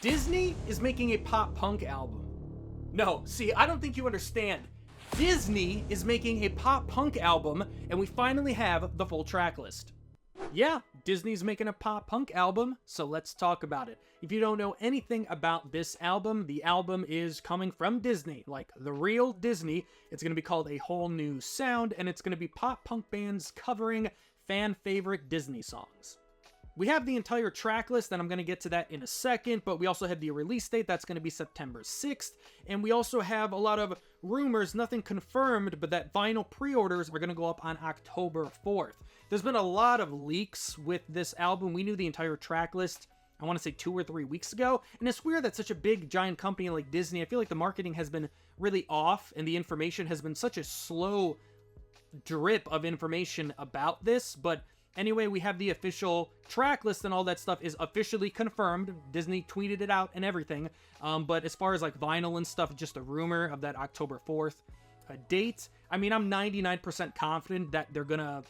Disney is making a pop punk album. No, see, I don't think you understand. Disney is making a pop punk album, and we finally have the full track list. Yeah, Disney's making a pop punk album, so let's talk about it. If you don't know anything about this album, the album is coming from Disney, like the real Disney. It's going to be called A Whole New Sound, and it's going to be pop punk bands covering fan favorite Disney songs. We have the entire track list, and I'm going to get to that in a second, but we also have the release date. That's going to be September 6th, and we also have a lot of rumors, nothing confirmed, but that vinyl pre-orders are going to go up on October 4th. There's been a lot of leaks with this album. We knew the entire track list, I want to say 2 or 3 weeks ago, and it's weird that such a big, giant company like Disney, I feel like the marketing has been really off, and the information has been such a slow drip of information about this, but anyway, we have the official track list and all that stuff is officially confirmed. Disney tweeted it out and everything. But as far as like vinyl and stuff, just a rumor of that October 4th date. I mean, I'm 99% confident that they're gonna,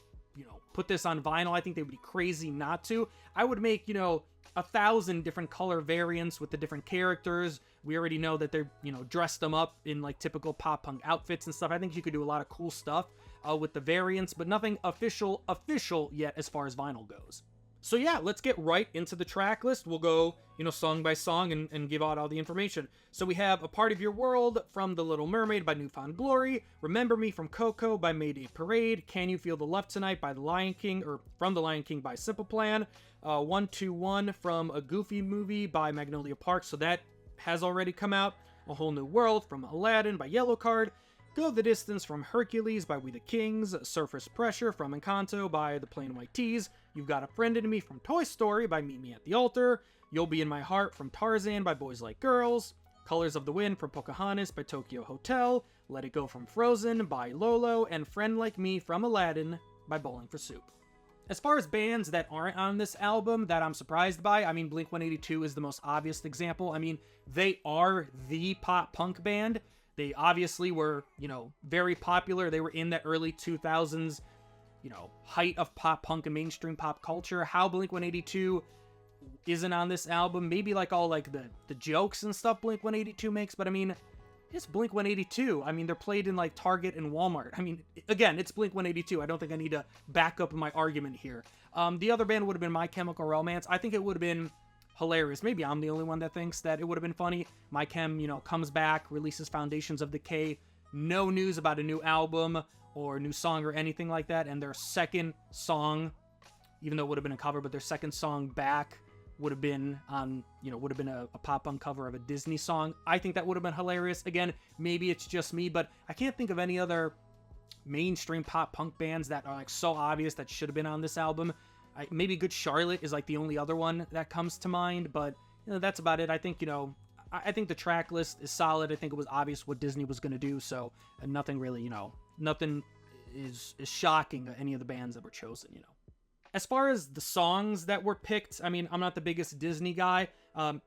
put this on vinyl. I think they would be crazy not to. I would make, 1,000 different color variants with the different characters. We already know that they're, dressed them up in like typical pop punk outfits and stuff. I think you could do a lot of cool stuff with the variants, but nothing official yet as far as vinyl goes. So yeah, let's get right into the track list. We'll go, song by song and give out all the information. So we have A Part of Your World from The Little Mermaid by New Found Glory, Remember Me from Coco by Mayday Parade, Can You Feel the Love Tonight by The Lion King, or from The Lion King by Simple Plan, 121 from A Goofy Movie by Magnolia Park, so that has already come out, A Whole New World from Aladdin by Yellowcard, Go the Distance from Hercules by We the Kings, Surface Pressure from Encanto by The Plain White Tees, You've Got a Friend in Me from Toy Story by Meet Me at the Altar, You'll Be in My Heart from Tarzan by Boys Like Girls, Colors of the Wind from Pocahontas by Tokyo Hotel, Let It Go from Frozen by LOLO, and Friend Like Me from Aladdin by Bowling for Soup. As far as bands that aren't on this album that I'm surprised by, I mean, Blink-182 is the most obvious example. I mean, they are the pop punk band. They obviously were, very popular. They were in the early 2000s, height of pop punk and mainstream pop culture. How Blink-182 isn't on this album, maybe like all like the jokes and stuff Blink-182 makes, but I mean, it's Blink-182. I mean, they're played in like Target and Walmart. I mean, again, it's Blink-182. I don't think I need to back up my argument here. The other band would have been My Chemical Romance. I think it would have been hilarious. Maybe I'm the only one that thinks that it would have been funny. My Chem, comes back, releases Foundations of Decay, no news about a new album or new song or anything like that, and their second song, even though it would have been a cover, but their second song back would have been on, would have been a pop punk cover of a Disney song. I think that would have been hilarious. Again, maybe it's just me, but I can't think of any other mainstream pop punk bands that are like so obvious that should have been on this album. Maybe Good Charlotte is like the only other one that comes to mind, but that's about it. I think, I think the track list is solid. I think it was obvious what Disney was going to do, so nothing really, nothing is shocking to any of the bands that were chosen, As far as the songs that were picked, I mean, I'm not the biggest Disney guy, I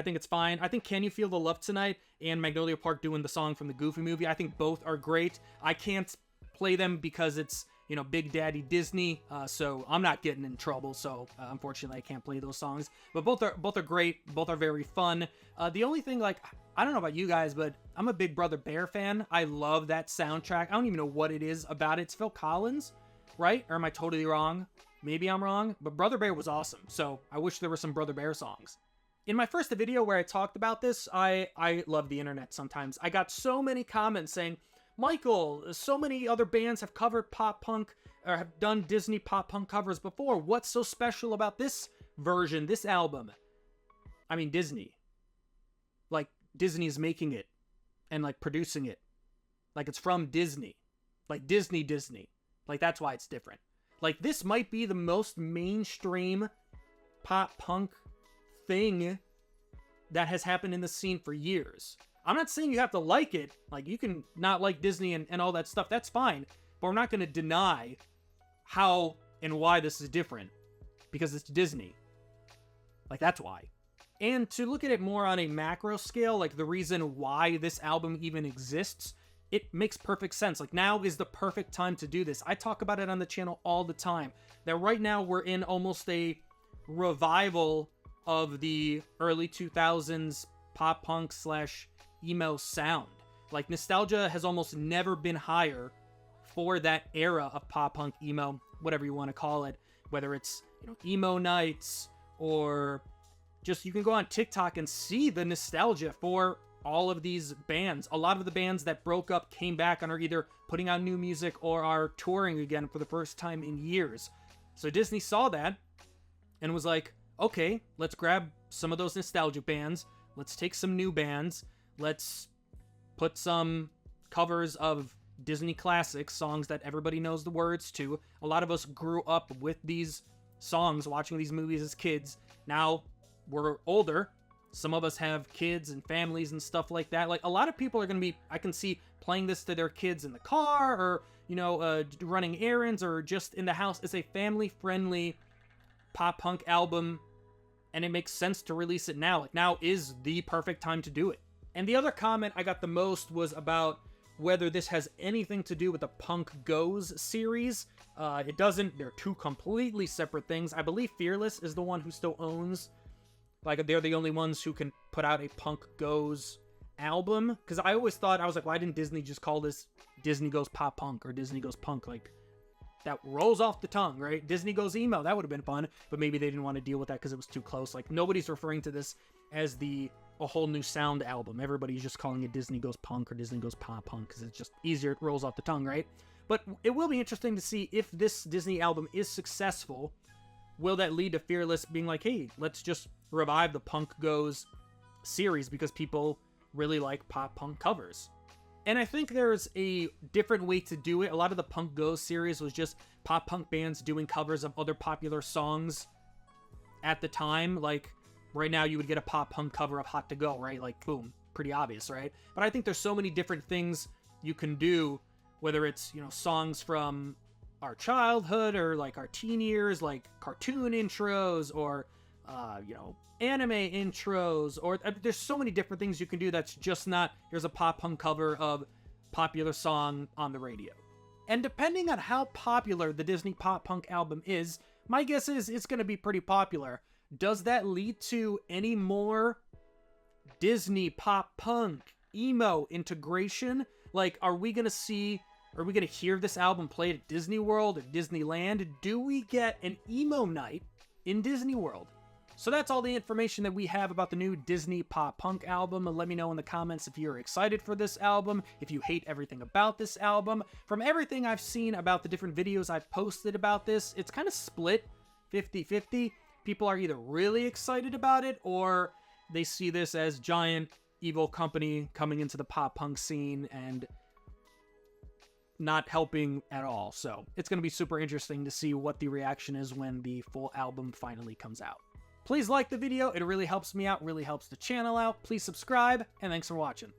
think it's fine. I think Can You Feel the Love Tonight and Magnolia Park doing the song from the Goofy Movie, I think both are great. I can't play them because it's, Big Daddy Disney, so I'm not getting in trouble, so unfortunately I can't play those songs, but both are great, both are very fun. The only thing, like, I don't know about you guys, but I'm a big Brother Bear fan. I love that soundtrack. I don't even know what it is about it. It's Phil Collins, right? Or am I totally wrong? Maybe I'm wrong, but Brother Bear was awesome, so I wish there were some Brother Bear songs. In my first video where I talked about this, I love the internet sometimes. I got so many comments saying, Michael, so many other bands have covered pop punk, or have done Disney pop punk covers before. What's so special about this version, this album? I mean, Disney. Like, Disney's making it, and, like, producing it. Like, it's from Disney. Like, Disney. Like, that's why it's different. Like, this might be the most mainstream pop punk thing that has happened in the scene for years. I'm not saying you have to like it. Like, you can not like Disney and all that stuff. That's fine. But we're not going to deny how and why this is different. Because it's Disney. Like, that's why. And to look at it more on a macro scale, like the reason why this album even exists, it makes perfect sense. Like, now is the perfect time to do this. I talk about it on the channel all the time. That right now we're in almost a revival of the early 2000s pop punk slash emo sound. Like, nostalgia has almost never been higher for that era of pop punk, emo, whatever you want to call it. Whether it's, you know, emo nights, or just you can go on TikTok and see the nostalgia for all of these bands. A lot of the bands that broke up came back and are either putting out new music or are touring again for the first time in years. So Disney saw that and was like, okay, let's grab some of those nostalgic bands. Let's take some new bands. Let's put some covers of Disney classics, songs that everybody knows the words to. A lot of us grew up with these songs, watching these movies as kids. Now we're older. Some of us have kids and families and stuff like that. Like, a lot of people are going to be, I can see, playing this to their kids in the car, or, you know, running errands, or just in the house. It's a family-friendly pop punk album, and it makes sense to release it now. Like, now is the perfect time to do it. And the other comment I got the most was about whether this has anything to do with the Punk Goes series. It doesn't. They're two completely separate things. I believe Fearless is the one who still owns, like, they're the only ones who can put out a Punk Goes album. Because I always thought, I was like, why didn't Disney just call this Disney Goes Pop Punk or Disney Goes Punk? Like, that rolls off the tongue, right? Disney Goes Emo, that would have been fun. But maybe they didn't want to deal with that because it was too close. Like, nobody's referring to this as a whole new sound album. Everybody's just calling it Disney Goes Punk or Disney Goes Pop Punk because it's just easier. It rolls off the tongue, right? But it will be interesting to see if this Disney album is successful. Will that lead to Fearless being like, hey, let's just revive the Punk Goes series because people really like pop punk covers? And I think there's a different way to do it. A lot of the Punk Goes series was just pop punk bands doing covers of other popular songs at the time. Like, right now you would get a pop punk cover of Hot to Go, right? Like, boom, pretty obvious, right? But I think there's so many different things you can do, whether it's, you know, songs from our childhood or like our teen years, like cartoon intros, or you know, anime intros, or there's so many different things you can do that's just not, here's a pop punk cover of popular song on the radio. And depending on how popular the Disney pop punk album is, my guess is it's going to be pretty popular. Does that lead to any more Disney pop punk emo integration? Like, are we going to hear this album played at Disney World or Disneyland? Do we get an emo night in Disney World? So that's all the information that we have about the new Disney pop punk album. Let me know in the comments if you're excited for this album, if you hate everything about this album. From everything I've seen about the different videos I've posted about this, it's kind of split 50-50. People are either really excited about it, or they see this as giant evil company coming into the pop punk scene and not helping at all. So it's going to be super interesting to see what the reaction is when the full album finally comes out. Please like the video. It really helps me out, really helps the channel out. Please subscribe, and thanks for watching.